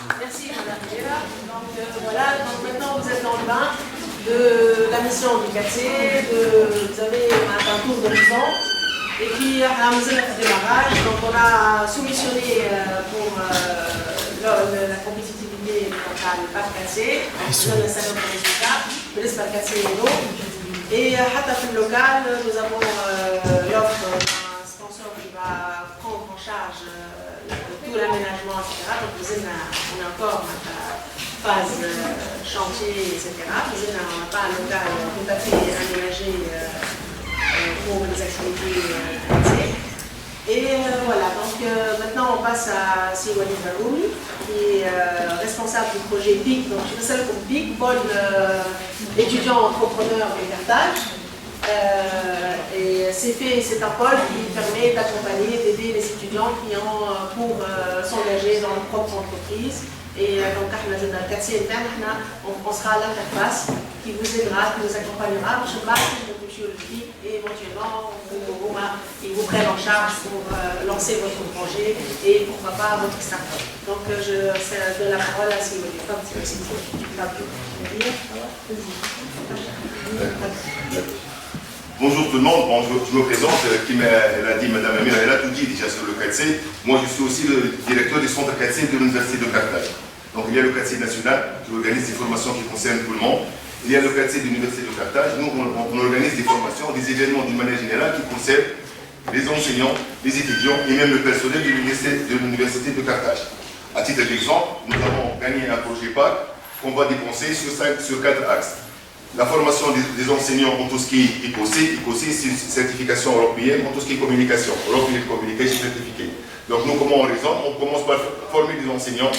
Merci Madame Vera. Donc voilà, donc maintenant vous êtes dans le bain de la mission du quartier, vous avez un tour d'horizon. Et puis à mesure du démarrage, donc on a soumissionné pour la compétitivité du parc quartier, on donne un certain nombre de résultats, le l'espace quartier et l'eau. Et à le local, nous avons l'offre d'un sponsor qui va prendre en charge tout l'aménagement, etc. Donc on est encore dans la phase chantier, etc. On n'a pas un local tout à fait aménagé pour les activités quartier. Et voilà, donc maintenant on passe à Siwani Baroumi, qui est responsable du projet PIC. Donc je fais ça comme PIC, pôle étudiant entrepreneur de Carthage. Et c'est un pôle qui permet d'accompagner, d'aider les étudiants qui ont pour s'engager dans leur propre entreprise. Et donc, dans le quartier interne, on sera à l'interface qui vous aidera, qui vous accompagnera. Je marque le PIC et éventuellement, ils vous prennent en charge pour lancer votre projet et pourquoi pas votre start-up. Donc, c'est de la parole à Sylvie. Bonjour tout le monde, bon, je me présente, comme elle a dit Madame Amira, elle a tout dit déjà sur le QATC. Moi je suis aussi le directeur du centre QATC de l'Université de Carthage. Donc il y a le QATC national qui organise des formations qui concernent tout le monde. Il y a le QATC de l'Université de Carthage, nous on organise des formations, des événements d'une manière générale qui concernent les enseignants, les étudiants et même le personnel de l'Université de Carthage. À titre d'exemple, nous avons gagné un projet PAC qu'on va dépenser sur 4 axes. La formation des enseignants en tout ce qui est ICOC, c'est une certification européenne en tout ce qui est communication, European Communication Certificate. Donc nous, comment on raisonne? On commence par former des enseignants,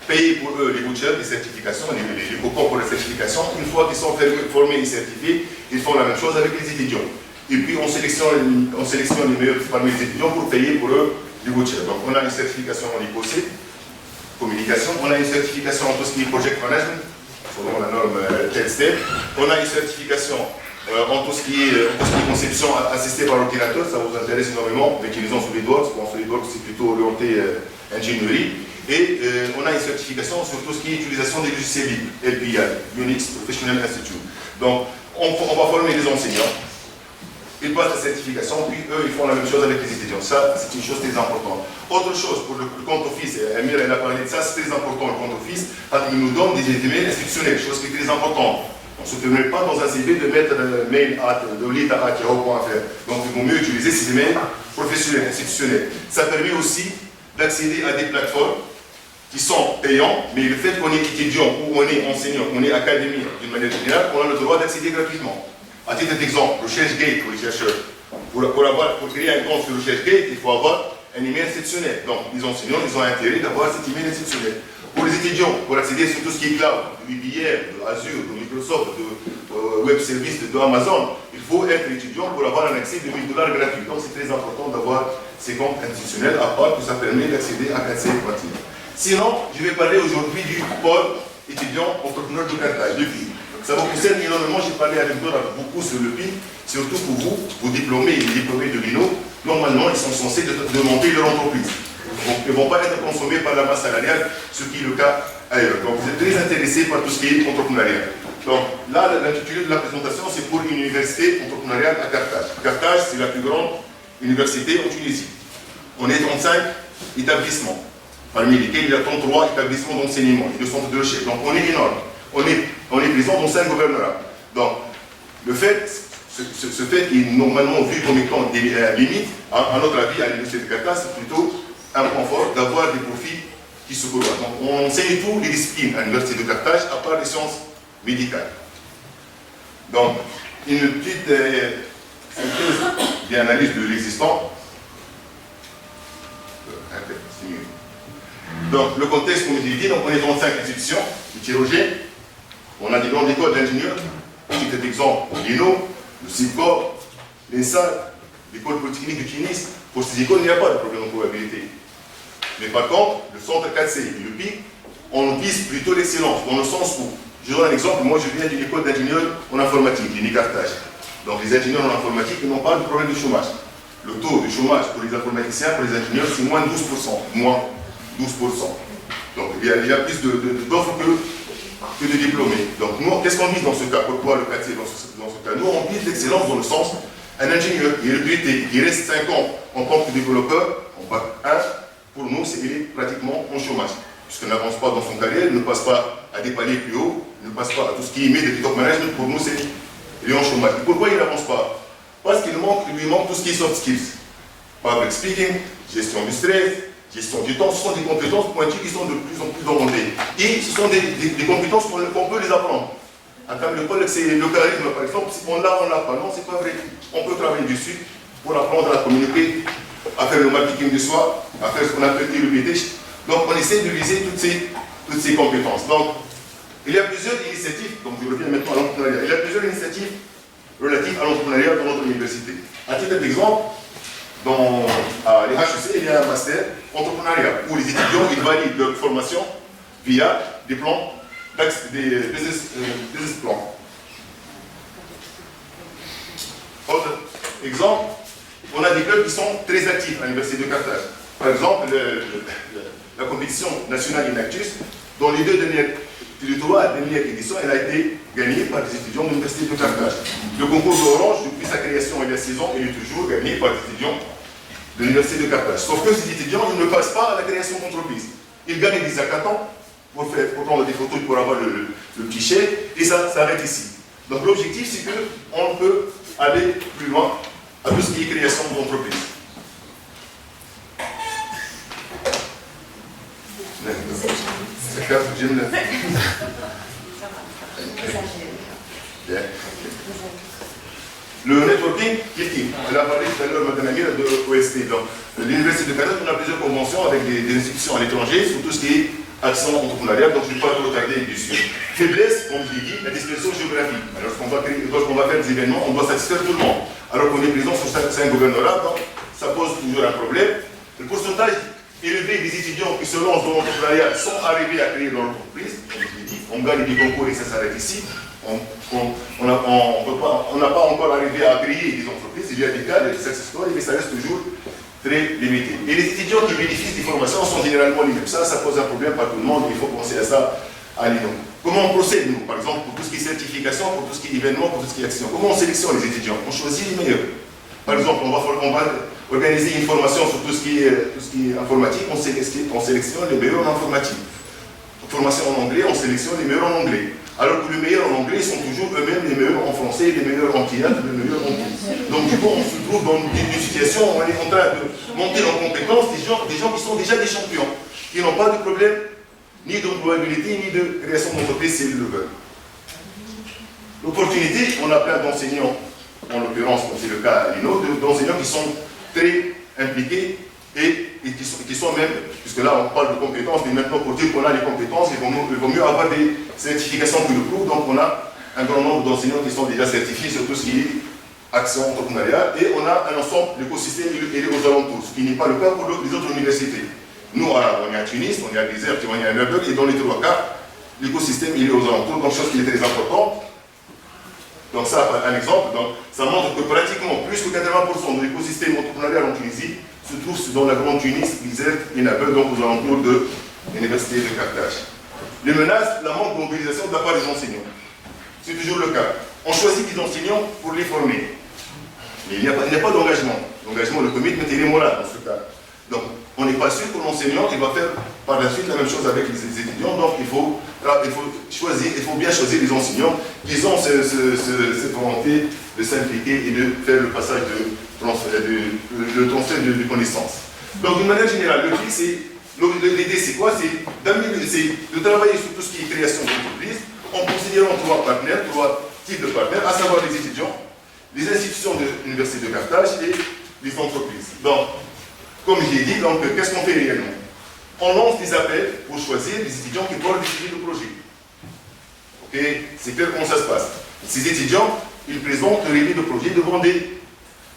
payer pour eux les vouchers, les certifications, les coupons pour les certifications. Une fois qu'ils sont formés et certifiés, ils font la même chose avec les étudiants. Et puis on sélectionne les meilleurs parmi les étudiants pour payer pour eux les vouchers. Donc on a une certification en ICOC, communication, on a une certification en tout ce qui est project management, selon la norme TELSTEP. On a une certification en tout ce qui est conception assistée par ordinateur, ça vous intéresse énormément, mais utilisons SolidWorks. Bon, SolidWorks c'est plutôt orienté ingénierie. Et on a une certification sur tout ce qui est utilisation des logiciels libres, LPI, Unix Professional Institute. Donc on va former les enseignants, ils passent la certification, puis eux ils font la même chose avec les étudiants. Ça c'est une chose très importante. Autre chose pour le compte office, Amir elle a parlé de ça, c'est très important le compte office, parce qu'il nous donne des emails institutionnels, chose qui est très importante. On ne se permet pas dans un CV de mettre mail de lita@yahoo.fr. Donc il vaut mieux utiliser ces emails professionnels, institutionnels. Ça permet aussi d'accéder à des plateformes qui sont payants, mais le fait qu'on est étudiant ou on est enseignant, on est académie d'une manière générale, on a le droit d'accéder gratuitement. À titre d'exemple, RechercheGate pour les chercheurs. Pour créer un compte sur RechercheGate, il faut avoir un email institutionnel. Donc les enseignants, ils ont intérêt d'avoir cet email institutionnel. Pour les étudiants, pour accéder sur tout ce qui est cloud, de IBM, de Azure, de Microsoft, de Web Service, de Amazon, il faut être étudiant pour avoir un accès de $1000 gratuit. Donc c'est très important d'avoir ces comptes institutionnels, à part que ça permet d'accéder à QATC gratuit. Sinon, je vais parler aujourd'hui du pôle étudiant entrepreneur de Carthage, le PIC. Ça vous concerne énormément, j'ai parlé avec beaucoup sur le PIC, surtout pour vous, vos diplômés et les diplômés de l'INO, normalement ils sont censés de monter leur entreprise. Donc ils ne vont pas être consommés par la masse salariale, ce qui est le cas ailleurs. Donc vous êtes très intéressés par tout ce qui est entrepreneuriat. Donc là, l'intitulé de la présentation, c'est pour une université entrepreneuriale à Carthage. Carthage, c'est la plus grande université en Tunisie. On est 35 établissements, parmi lesquels il y a 33 établissements d'enseignement et 2 centres de recherche. Donc on est énorme. On est présent dans 5 gouvernorats. Donc le fait, ce fait qui est normalement vu comme étant des limites, à notre avis, à l'université de Carthage, c'est plutôt un point fort d'avoir des profils qui se correspondent. Donc on enseigne toutes les disciplines à l'université de Carthage, à part les sciences médicales. Donc, une petite synthèse d'analyse de l'existant. Donc, le contexte, comme je l'ai dit, donc on est dans 5 institutions hétérogènes. On a des grandes écoles d'ingénieurs, titre d'exemple, l'INO, le CIPCOR, l'ENSA, l'école polytechnique de Tunis. Pour ces écoles, il n'y a pas de problème de probabilité. Mais par contre, le centre 4C et le PIC, on vise plutôt l'excellence, dans le sens où, je donne un exemple, moi je viens d'une école d'ingénieurs en informatique, l'UNI Carthage. Donc les ingénieurs en informatique n'ont pas de problème de chômage. Le taux de chômage pour les informaticiens, pour les ingénieurs, c'est moins 12%. Moins 12%. Donc il y a plus d'offres que de diplômés. Donc nous, qu'est-ce qu'on vise dans ce cas? Pourquoi le quartier dans ce cas? Nous, on vise l'excellence dans le sens, un ingénieur qui est recruté, qui reste 5 ans en tant que développeur, en bac 1, pour nous, il est pratiquement en chômage. Puisqu'il n'avance pas dans son carrière, il ne passe pas à des paliers plus hauts, il ne passe pas à tout ce qui est de top management, pour nous, il est en chômage. Et pourquoi il n'avance pas? Parce qu'il lui manque tout ce qui est soft skills. Public speaking, gestion du stress, gestion du temps, ce sont des compétences pointues qui sont de plus en plus demandées. Et ce sont des compétences qu'on peut les apprendre. En termes de collègue, c'est le charisme, par exemple, si on l'a pas. Non, c'est pas vrai. On peut travailler dessus pour apprendre à communiquer, à faire le marketing de soi, à faire ce qu'on appelle le BT. Donc on essaie de viser toutes ces compétences. Donc il y a plusieurs initiatives, donc je reviens maintenant à l'entrepreneuriat, il y a plusieurs initiatives relatives à l'entrepreneuriat dans notre université. À titre d'exemple, à l'HEC, il y a un master entrepreneuriat où les étudiants ils valident leur formation via des plans, des business plans. Autre exemple, on a des clubs qui sont très actifs à l'Université de Carthage. Par exemple, la compétition nationale Inactus, dans les les 3 dernières éditions, elle a été gagnée par des étudiants de l'Université de Carthage. Le concours d'Orange, depuis sa création il y a 6 ans, il est toujours gagné par des étudiants de l'Université de Carthage. Sauf que ces étudiants, ils ne passent pas à la création d'entreprise. Ils gagnent des hackathons pour prendre des photos, pour avoir le petit chèque, et ça s'arrête ici. Donc l'objectif, c'est qu'on peut aller plus loin à tout ce qui est création d'entreprise. Le networking, elle a parlé tout à l'heure, Mme Amir, de OST. Donc, l'Université de Carthage, on a plusieurs conventions avec des institutions à l'étranger sur tout ce qui est action entrepreneuriale, donc je ne vais pas trop tarder dessus. Faiblesse, comme je l'ai dit, la dispersion géographique. Alors, lorsqu'on va faire des événements, on doit satisfaire tout le monde. Alors qu'on est présent sur 5 gouvernorats, donc ça pose toujours un problème. Le pourcentage élevé des étudiants qui se lancent dans l'entrepreneuriat sont arrivés à créer leur entreprise, comme je l'ai dit. On gagne des concours et ça s'arrête ici. On n'a pas encore arrivé à créer des entreprises. Il y a des cas, des success stories, mais ça reste toujours très limité. Et les étudiants qui bénéficient des formations sont généralement libres. Ça pose un problème pour tout le monde. Il faut penser à ça à l'INO. Comment on procède, nous, par exemple, pour tout ce qui est certification, pour tout ce qui est événement, pour tout ce qui est action? Comment on sélectionne les étudiants? On choisit les meilleurs. Par exemple, on va organiser une formation sur tout ce qui est informatique. On sélectionne les meilleurs en informatique. Formation en anglais, on sélectionne les meilleurs en anglais. Alors que les meilleurs en anglais sont toujours eux-mêmes les meilleurs en français, les meilleurs en théâtre, les meilleurs en tout. Donc du coup, on se trouve dans une situation où on est en train de monter en compétence des gens qui sont déjà des champions, qui n'ont pas de problème ni d'employabilité, ni de création d'entreprise s'ils le veulent. L'opportunité, on a plein d'enseignants, en l'occurrence, comme c'est le cas à l'INO, d'enseignants qui sont très impliqués et qui sont même, puisque là on parle de compétences, mais maintenant pour dire qu'on a les compétences, il vaut mieux avoir des certifications qui le prouvent. Donc on a un grand nombre d'enseignants qui sont déjà certifiés sur tout ce qui est action entrepreneuriale, et on a un ensemble d'écosystèmes aux alentours, ce qui n'est pas le cas pour les autres universités. Nous, on est à Tunis, on est à Désert, on est à Neuburg, et dans les 3 cas, l'écosystème est aux alentours, donc chose qui est très importante. Donc ça, un exemple, donc, ça montre que pratiquement plus que 80% de l'écosystème entrepreneurial en Tunisie se trouve dans la grande Tunis, Désert et Neuburg, donc aux alentours de l'université de Carthage. Les menaces, la manque de mobilisation de la part des enseignants. C'est toujours le cas. On choisit des enseignants pour les former. Mais il n'y a pas d'engagement. L'engagement, le commitment, il est moral dans ce cas. Donc, on n'est pas sûr que l'enseignant va faire par la suite la même chose avec les étudiants. Donc, il faut bien choisir les enseignants qui ont cette volonté de s'impliquer et de faire le passage de transfert de connaissances. Donc, d'une manière générale, l'idée c'est quoi? C'est de travailler sur tout ce qui est création d'entreprise en considérant 3 types de partenaires, à savoir les étudiants, les institutions de l'Université de Carthage et les entreprises. Donc, comme je l'ai dit, qu'est-ce qu'on fait réellement? On lance des appels pour choisir les étudiants qui veulent décider le projet. Ok? C'est clair comment ça se passe. Ces étudiants, ils présentent le revue de projet devant des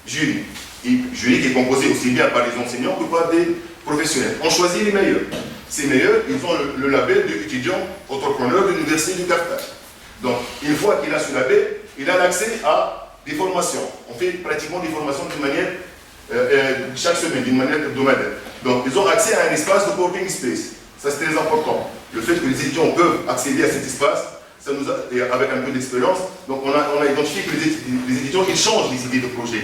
jurys. Et jury qui est composé aussi bien par les enseignants que par des professionnels. On choisit les meilleurs. Ces meilleurs, ils ont le label d'étudiant entrepreneur de l'Université de Carthage. Donc, une fois qu'il a ce label, il a l'accès à des formations. On fait pratiquement des formations d'une manière chaque semaine, d'une manière hebdomadaire. Donc, ils ont accès à un espace de coworking space Ça, c'est très important. Le fait que les étudiants peuvent accéder à cet espace, ça nous a, et avec un peu d'expérience, donc on a identifié que les étudiants, ils changent les idées de projet.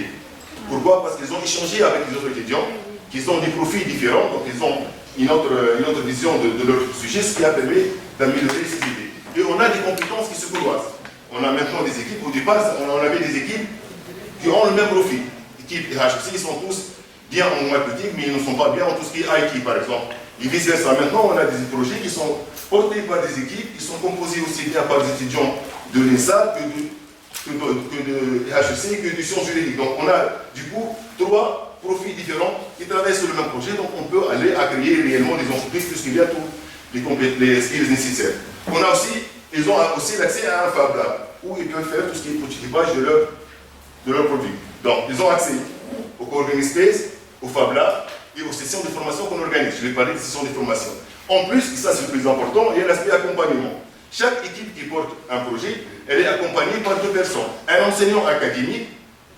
Pourquoi? Parce qu'ils ont échangé avec les autres étudiants, qu'ils ont des profils différents, donc ils ont une autre vision de leur sujet, ce qui a permis d'améliorer ces idées. Et on a des compétences qui se croisent. On a maintenant des équipes, au départ, on avait des équipes qui ont le même profil. L'équipe HEC, ils sont tous bien en marketing, mais ils ne sont pas bien en tout ce qui est IT, par exemple. Et vice-versa. Maintenant, on a des projets qui sont portés par des équipes, qui sont composés aussi bien par des étudiants de l'ENSA que de HEC, que du sciences juridiques. Donc, on a du coup 3 profils différents qui travaillent sur le même projet, donc on peut aller à créer réellement des entreprises puisqu'il y a tous les skills nécessaires. On a aussi, ils ont aussi l'accès à un Fab Lab, où ils peuvent faire tout ce qui est prototypage de leurs produits. Donc, ils ont accès au coworking space, au Fab Lab et aux sessions de formation qu'on organise. Je vais parler des sessions de formation. En plus, et ça c'est le plus important, il y a l'aspect accompagnement. Chaque équipe qui porte un projet, elle est accompagnée par 2 personnes. Un enseignant académique,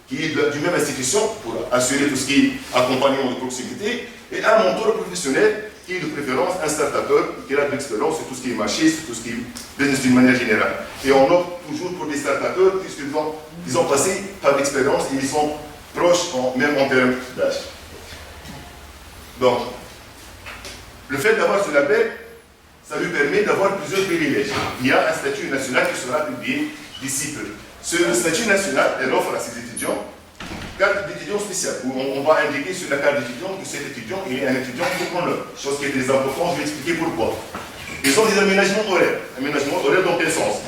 qui est du même institution, pour assurer tout ce qui est accompagnement de proximité, et un mentor professionnel, qui est de préférence un start-upper, qui a de l'expérience sur tout ce qui est marché, sur tout ce qui est business d'une manière générale. Et on opte toujours pour des start-uppers, puisqu'ils ont passé par l'expérience et ils sont proches, même en termes d'âge. Donc, le fait d'avoir ce label, ça lui permet d'avoir plusieurs privilèges. Il y a un statut national qui sera publié d'ici peu. Ce statut national, elle offre à ses étudiants carte d'étudiant spéciale, où on va indiquer sur la carte d'étudiant que cet étudiant est un étudiant pour chose qui est très importante, je vais expliquer pourquoi. Ils ont des aménagements horaires. Aménagements horaires dans quel sens?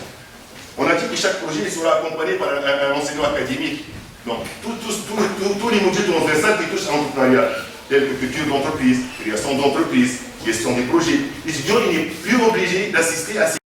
On a dit que chaque projet sera accompagné par un enseignant académique. Donc, tous les modules transversales qui touchent à l'entrepreneuriat, tels que culture d'entreprise, création d'entreprise, gestion des projets, l'étudiant n'est plus obligé d'assister à ces